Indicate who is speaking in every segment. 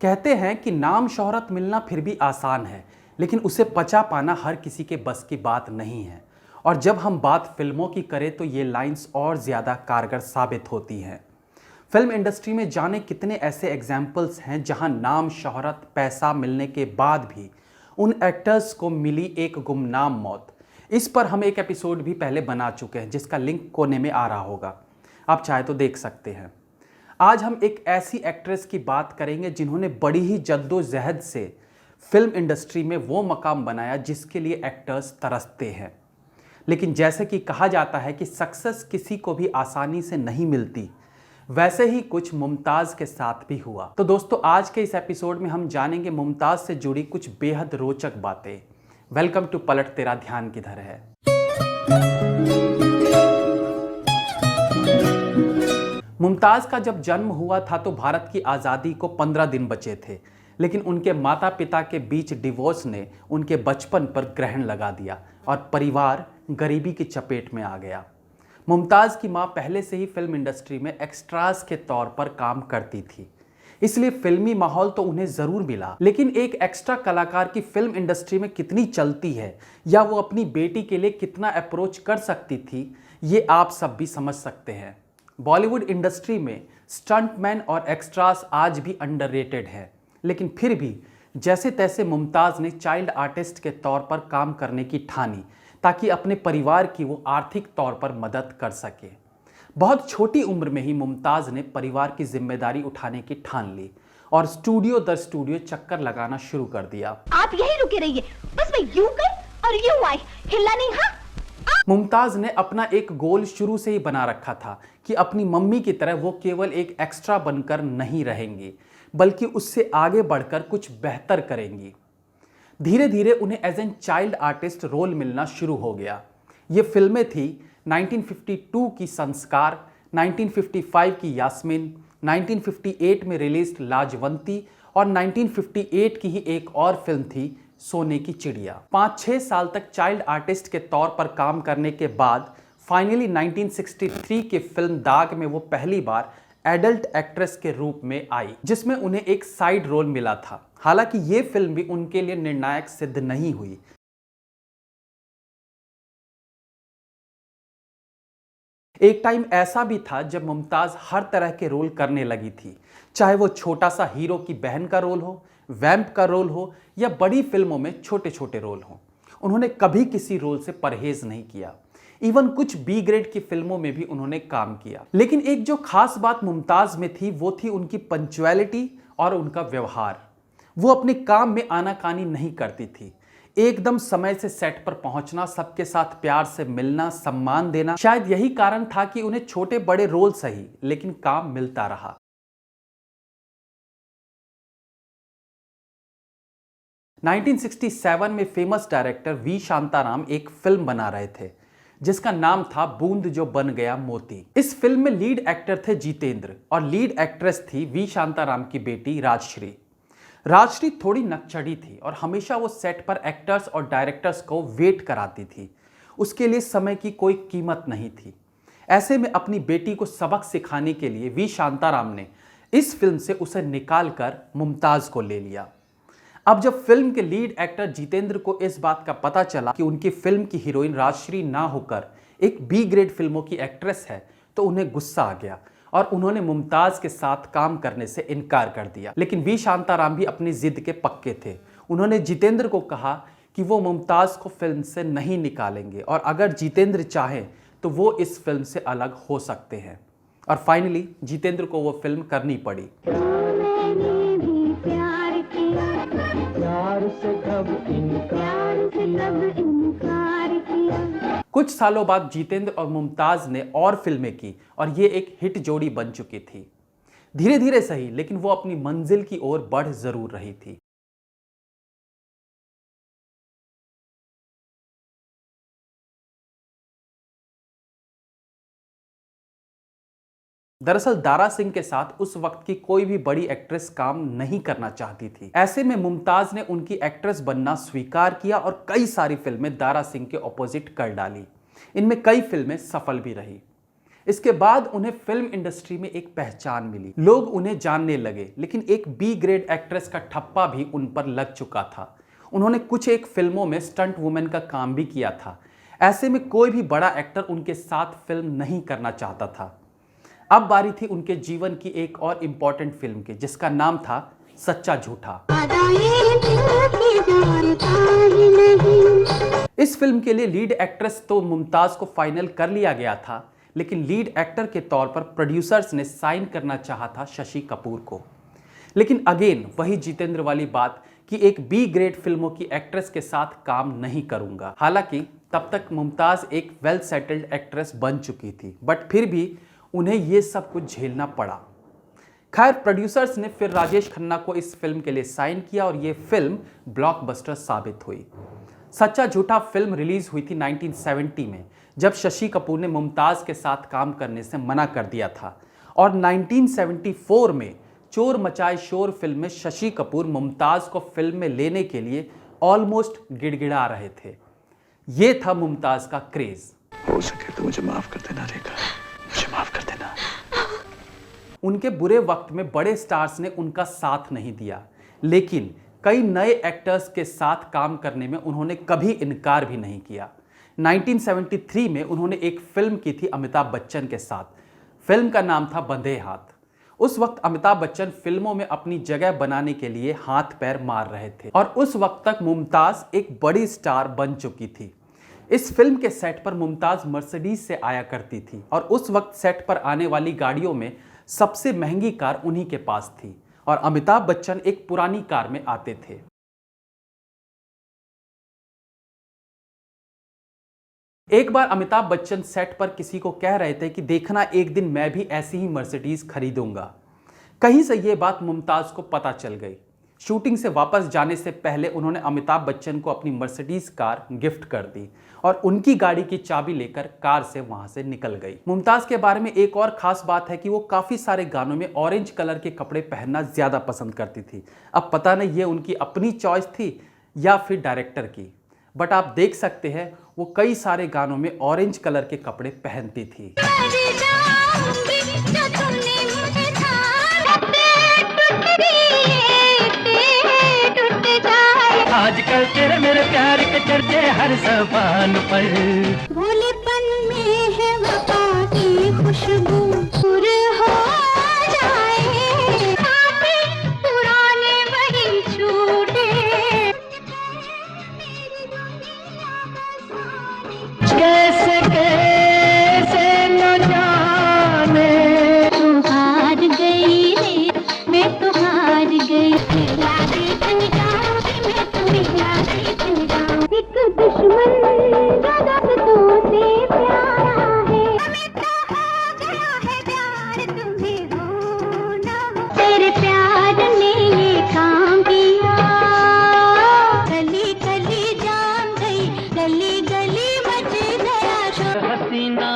Speaker 1: कहते हैं कि नाम शोहरत मिलना फिर भी आसान है, लेकिन उसे पचा पाना हर किसी के बस की बात नहीं है। और जब हम बात फिल्मों की करें तो ये लाइंस और ज़्यादा कारगर साबित होती हैं। फिल्म इंडस्ट्री में जाने कितने ऐसे एग्जाम्पल्स हैं जहां नाम शोहरत पैसा मिलने के बाद भी उन एक्टर्स को मिली एक गुमनाम मौत। इस पर हम एक एपिसोड भी पहले बना चुके हैं, जिसका लिंक कोने में आ रहा होगा, आप चाहे तो देख सकते हैं। आज हम एक ऐसी एक्ट्रेस की बात करेंगे जिन्होंने बड़ी ही जद्दोजहद से फिल्म इंडस्ट्री में वो मकाम बनाया जिसके लिए एक्टर्स तरसते हैं। लेकिन जैसे कि कहा जाता है कि सक्सेस किसी को भी आसानी से नहीं मिलती, वैसे ही कुछ मुमताज़ के साथ भी हुआ। तो दोस्तों, आज के इस एपिसोड में हम जानेंगे मुमताज़ से जुड़ी कुछ बेहद रोचक बातें। वेलकम टू पलट तेरा ध्यान किधर है। मुमताज़ का जब जन्म हुआ था तो भारत की आज़ादी को 15 दिन बचे थे, लेकिन उनके माता पिता के बीच डिवोर्स ने उनके बचपन पर ग्रहण लगा दिया और परिवार गरीबी की चपेट में आ गया। मुमताज़ की मां पहले से ही फिल्म इंडस्ट्री में एक्स्ट्रास के तौर पर काम करती थी, इसलिए फिल्मी माहौल तो उन्हें ज़रूर मिला। लेकिन एक एक्स्ट्रा कलाकार की फिल्म इंडस्ट्री में कितनी चलती है या वो अपनी बेटी के लिए कितना अप्रोच कर सकती थी, ये आप सब भी समझ सकते हैं। बॉलीवुड इंडस्ट्री में स्टंटमैन और एक्स्ट्रास आज भी अंडररेटेड है, लेकिन फिर भी जैसे तैसे मुमताज़ ने चाइल्ड आर्टिस्ट के तौर पर काम करने की ठानी ताकि अपने परिवार की वो आर्थिक तौर पर मदद कर सके। बहुत छोटी उम्र में ही मुमताज़ ने परिवार की जिम्मेदारी उठाने की ठान ली और स्टूडियो दर स्टूडियो चक्कर लगाना शुरू कर दिया।
Speaker 2: आप यहीं रुके रहिए, बस मैं यूं गई और यूं आई, हिलना नहीं। हाँ,
Speaker 1: मुमताज़ ने अपना एक गोल शुरू से ही बना रखा था कि अपनी मम्मी की तरह वो केवल एक एक्स्ट्रा बनकर नहीं रहेंगी, बल्कि उससे आगे बढ़कर कुछ बेहतर करेंगी। धीरे धीरे उन्हें as an child artist role मिलना शुरू हो गया। ये फिल्में थी 1952 की संस्कार, 1955 की यास्मीन, 1958 में रिलीज लाजवंती और 1958 की ही एक और फिल्म थी सोने की चिड़िया। 5-6 साल तक चाइल्ड आर्टिस्ट के तौर पर काम करने के बाद फाइनली 1963 की फिल्म दाग में वो पहली बार एडल्ट एक्ट्रेस के रूप में आई, जिसमें उन्हें एक साइड रोल मिला था। हालांकि ये फिल्म भी उनके लिए निर्णायक सिद्ध नहीं हुई। एक टाइम ऐसा भी था जब मुमताज़ हर तरह के रोल करने लगी थी, चाहे वो छोटा सा हीरो की बहन का रोल हो, वैम्प का रोल हो या बड़ी फिल्मों में छोटे छोटे रोल हो। उन्होंने कभी किसी रोल से परहेज नहीं किया। इवन कुछ बी ग्रेड की फिल्मों में भी उन्होंने काम किया। लेकिन एक जो खास बात मुमताज़ में थी वो थी उनकी पंक्चुअलिटी और उनका व्यवहार। वो अपने काम में आनाकानी नहीं करती थी। एकदम समय से सेट पर पहुंचना, सबके साथ प्यार से मिलना, सम्मान देना, शायद यही कारण था कि उन्हें छोटे बड़े रोल सही लेकिन काम मिलता रहा। नाइनटीन 1967 में फेमस डायरेक्टर वी शांताराम एक फिल्म बना रहे थे जिसका नाम था बूंद जो बन गया मोती। इस फिल्म में लीड एक्टर थे जितेंद्र और लीड एक्ट्रेस थी वी शांताराम की बेटी राजश्री। राजश्री थोड़ी नकचढ़ी थी और हमेशा वो सेट पर एक्टर्स और डायरेक्टर्स को वेट कराती थी। उसके लिए समय की कोई कीमत नहीं थी। ऐसे में अपनी बेटी को सबक सिखाने के लिए वी शांताराम ने इस फिल्म से उसे निकाल कर मुमताज़ को ले लिया। अब जब फिल्म के लीड एक्टर जितेंद्र को इस बात का पता चला कि उनकी फिल्म की हीरोइन राजश्री ना होकर एक बी ग्रेड फिल्मों की एक्ट्रेस है, तो उन्हें गुस्सा आ गया और उन्होंने मुमताज़ के साथ काम करने से इनकार कर दिया। लेकिन वी शांताराम भी अपनी जिद के पक्के थे। उन्होंने जितेंद्र को कहा कि वो मुमताज़ को फिल्म से नहीं निकालेंगे और अगर जितेंद्र चाहें तो वो इस फिल्म से अलग हो सकते हैं। और फाइनली जितेंद्र को वो फिल्म करनी पड़ी। कुछ सालों बाद जितेंद्र और मुमताज़ ने और फिल्में की और ये एक हिट जोड़ी बन चुकी थी। धीरे धीरे सही, लेकिन वो अपनी मंजिल की ओर बढ़ जरूर रही थी। दरअसल दारा सिंह के साथ उस वक्त की कोई भी बड़ी एक्ट्रेस काम नहीं करना चाहती थी। ऐसे में मुमताज़ ने उनकी एक्ट्रेस बनना स्वीकार किया और कई सारी फिल्में दारा सिंह के ऑपोजिट कर डाली। इनमें कई फिल्में सफल भी रही। इसके बाद उन्हें फिल्म इंडस्ट्री में एक पहचान मिली, लोग उन्हें जानने लगे, लेकिन एक बी ग्रेड एक्ट्रेस का ठप्पा भी उन पर लग चुका था। उन्होंने कुछ एक फिल्मों में स्टंट वुमेन का काम भी किया था। ऐसे में कोई भी बड़ा एक्टर उनके साथ फिल्म नहीं करना चाहता था। अब बारी थी उनके जीवन की एक और इम्पॉर्टेंट फिल्म की, जिसका नाम था सच्चा झूठा। इस फिल्म के लिए लीड एक्ट्रेस तो मुमताज को फाइनल कर लिया गया था, लेकिन लीड एक्टर के तौर पर प्रोड्यूसर्स ने साइन करना चाहा था शशि कपूर को। लेकिन अगेन वही जितेंद्र वाली बात कि एक बी ग्रेड फिल्मों की एक्ट्रेस के साथ काम नहीं करूंगा। हालांकि तब तक मुमताज एक वेल सेटल्ड एक्ट्रेस बन चुकी थी, बट फिर भी उन्हें ये सब कुछ झेलना पड़ा। खैर, प्रोड्यूसर्स ने फिर राजेश खन्ना को इस फिल्म के लिए साइन किया और ये फिल्म ब्लॉकबस्टर साबित हुई। सच्चा झूठा फिल्म रिलीज हुई थी 1970 में, जब शशि कपूर ने मुमताज के साथ काम करने से मना कर दिया था। और 1974 में चोर मचाए शोर फिल्म में शशि कपूर मुमताज को फिल्म में लेने के लिए ऑलमोस्ट गिड़गिड़ा रहे थे। ये था मुमताज का क्रेज।
Speaker 3: हो सके तो मुझे माफ कर देना रेखा, मुझे माफ कर देना।
Speaker 1: उनके बुरे वक्त में बड़े स्टार्स ने उनका साथ नहीं दिया, लेकिन कई नए एक्टर्स के साथ काम करने में उन्होंने कभी इनकार भी नहीं किया। 1973 में उन्होंने एक फिल्म की थी अमिताभ बच्चन के साथ। फिल्म का नाम था बंधे हाथ। उस वक्त अमिताभ बच्चन फिल्मों में अपनी जगह बनाने के लिए हाथ पैर मार रहे थे और उस वक्त तक मुमताज एक बड़ी स्टार बन चुकी थी। इस फिल्म के सेट पर मुमताज मर्सिडीज से आया करती थी और उस वक्त सेट पर आने वाली गाड़ियों में सबसे महंगी कार उन्हीं के पास थी और अमिताभ बच्चन एक पुरानी कार में आते थे। एक बार अमिताभ बच्चन सेट पर किसी को कह रहे थे कि देखना एक दिन मैं भी ऐसी ही मर्सिडीज खरीदूंगा। कहीं से ये बात मुमताज को पता चल गई। शूटिंग से वापस जाने से पहले उन्होंने अमिताभ बच्चन को अपनी मर्सिडीज कार गिफ्ट कर दी और उनकी गाड़ी की चाबी लेकर कार से वहां से निकल गई। मुमताज के बारे में एक और खास बात है कि वो काफी सारे गानों में ऑरेंज कलर के कपड़े पहनना ज्यादा पसंद करती थी। अब पता नहीं ये उनकी अपनी चॉइस थी या फिर डायरेक्टर की, बट आप देख सकते हैं वो कई सारे गानों में ऑरेंज कलर के कपड़े पहनती थी।
Speaker 4: आजकल तेरे मेरे प्यार के चर्चे हर ज़बान पर।
Speaker 2: भोलेपन में है वफा की खुशबू, दूर हो जाए पुराने वही छूटे।
Speaker 4: कैसे कैसे न जाने
Speaker 2: तू हार गई रे, मैं तो हार गई। एक दुश्मन ज्यादा तुमसे प्यारा है, हमें तो हो गया है प्यार, तुम्हें हो ना हो। तेरे प्यार ने ये काम किया, गली गली जान गई, गली गली मच गया शोर।
Speaker 4: हसीना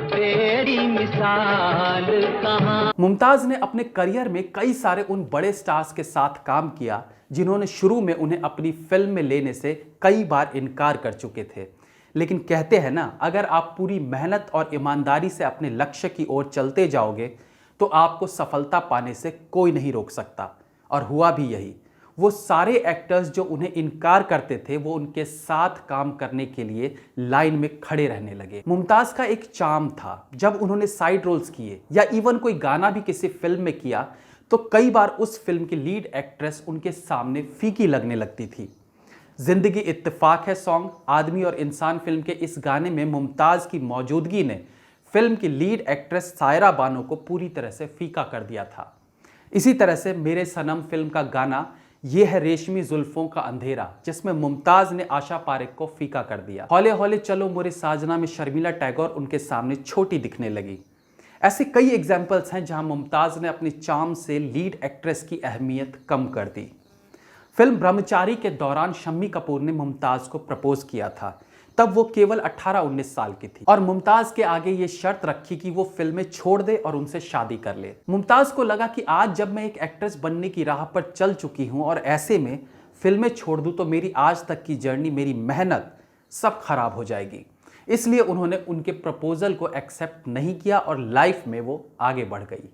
Speaker 4: तेरी मिसाल कहाँ।
Speaker 1: मुमताज ने अपने करियर में कई सारे उन बड़े स्टार्स के साथ काम किया जिन्होंने शुरू में उन्हें अपनी फिल्म में लेने से कई बार इनकार कर चुके थे। लेकिन कहते हैं ना, अगर आप पूरी मेहनत और ईमानदारी से अपने लक्ष्य की ओर चलते जाओगे तो आपको सफलता पाने से कोई नहीं रोक सकता। और हुआ भी यही। वो सारे एक्टर्स जो उन्हें इनकार करते थे वो उनके साथ काम करने के लिए लाइन में खड़े रहने लगे। मुमताज का एक चार्म था, जब उन्होंने साइड रोल्स किए या इवन कोई गाना भी किसी फिल्म में किया तो कई बार उस फिल्म की लीड एक्ट्रेस उनके सामने फीकी लगने लगती थी। जिंदगी इत्तेफाक है सॉन्ग, आदमी और इंसान फिल्म के इस गाने में मुमताज की मौजूदगी ने फिल्म की लीड एक्ट्रेस सायरा बानो को पूरी तरह से फीका कर दिया था। इसी तरह से मेरे सनम फिल्म का गाना ये है रेशमी जुल्फों का अंधेरा, जिसमें मुमताज ने आशा पारेख को फीका कर दिया। हौले हौले चलो मोरे साजना में शर्मिला टैगोर उनके सामने छोटी दिखने लगी। ऐसे कई एग्जाम्पल्स हैं जहां मुमताज ने अपनी चार्म से लीड एक्ट्रेस की अहमियत कम कर दी। फिल्म ब्रह्मचारी के दौरान शम्मी कपूर ने मुमताज को प्रपोज किया था। तब वो केवल 18-19 साल की थी और मुमताज के आगे ये शर्त रखी कि वो फिल्में छोड़ दे और उनसे शादी कर ले। मुमताज को लगा कि आज जब मैं एक एक्ट्रेस बनने की राह पर चल चुकी हूं और ऐसे में फिल्में छोड़ दूं तो मेरी आज तक की जर्नी, मेरी मेहनत सब खराब हो जाएगी। इसलिए उन्होंने उनके प्रपोजल को एक्सेप्ट नहीं किया और लाइफ में वो आगे बढ़ गई।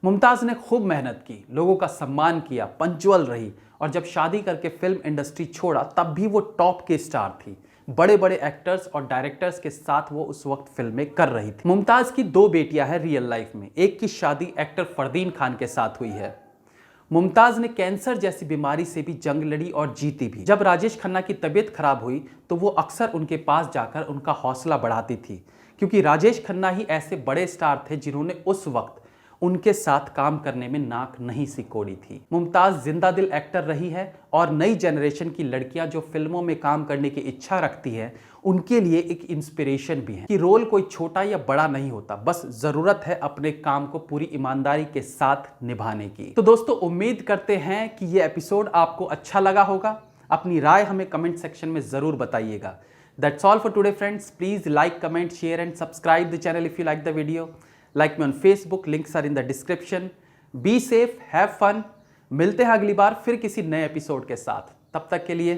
Speaker 1: मुमताज़ ने खूब मेहनत की, लोगों का सम्मान किया, पंक्चुअल रही और जब शादी करके फिल्म इंडस्ट्री छोड़ा तब भी वो टॉप के स्टार थी। बड़े बड़े एक्टर्स और डायरेक्टर्स के साथ वो उस वक्त फिल्में कर रही थी। मुमताज़ की 2 बेटियां हैं रियल लाइफ में। एक की शादी एक्टर फरदीन खान के साथ हुई है। मुमताज़ ने कैंसर जैसी बीमारी से भी जंग लड़ी और जीती भी। जब राजेश खन्ना की तबीयत खराब हुई तो वो अक्सर उनके पास जाकर उनका हौसला बढ़ाती थी, क्योंकि राजेश खन्ना ही ऐसे बड़े स्टार थे जिन्होंने उस वक्त उनके साथ काम करने में नाक नहीं सिकोड़ी थी। मुमताज़ जिंदा दिल एक्टर रही है और नई जनरेशन की लड़कियां जो फिल्मों में काम करने की इच्छा रखती हैं उनके लिए एक इंस्पिरेशन भी है कि रोल कोई छोटा या बड़ा नहीं होता, बस ज़रूरत है अपने काम को पूरी ईमानदारी के साथ निभाने की। तो दोस्तों, उम्मीद करते हैं कि ये एपिसोड आपको अच्छा लगा होगा। अपनी राय हमें कमेंट सेक्शन में ज़रूर बताइएगा। That's all for today friends. Please like, comment, share and subscribe the channel if you like the video. Like me on Facebook, links are in the description. Be safe, have fun. मिलते हैं अगली बार फिर किसी नए episode के साथ। तब तक के लिए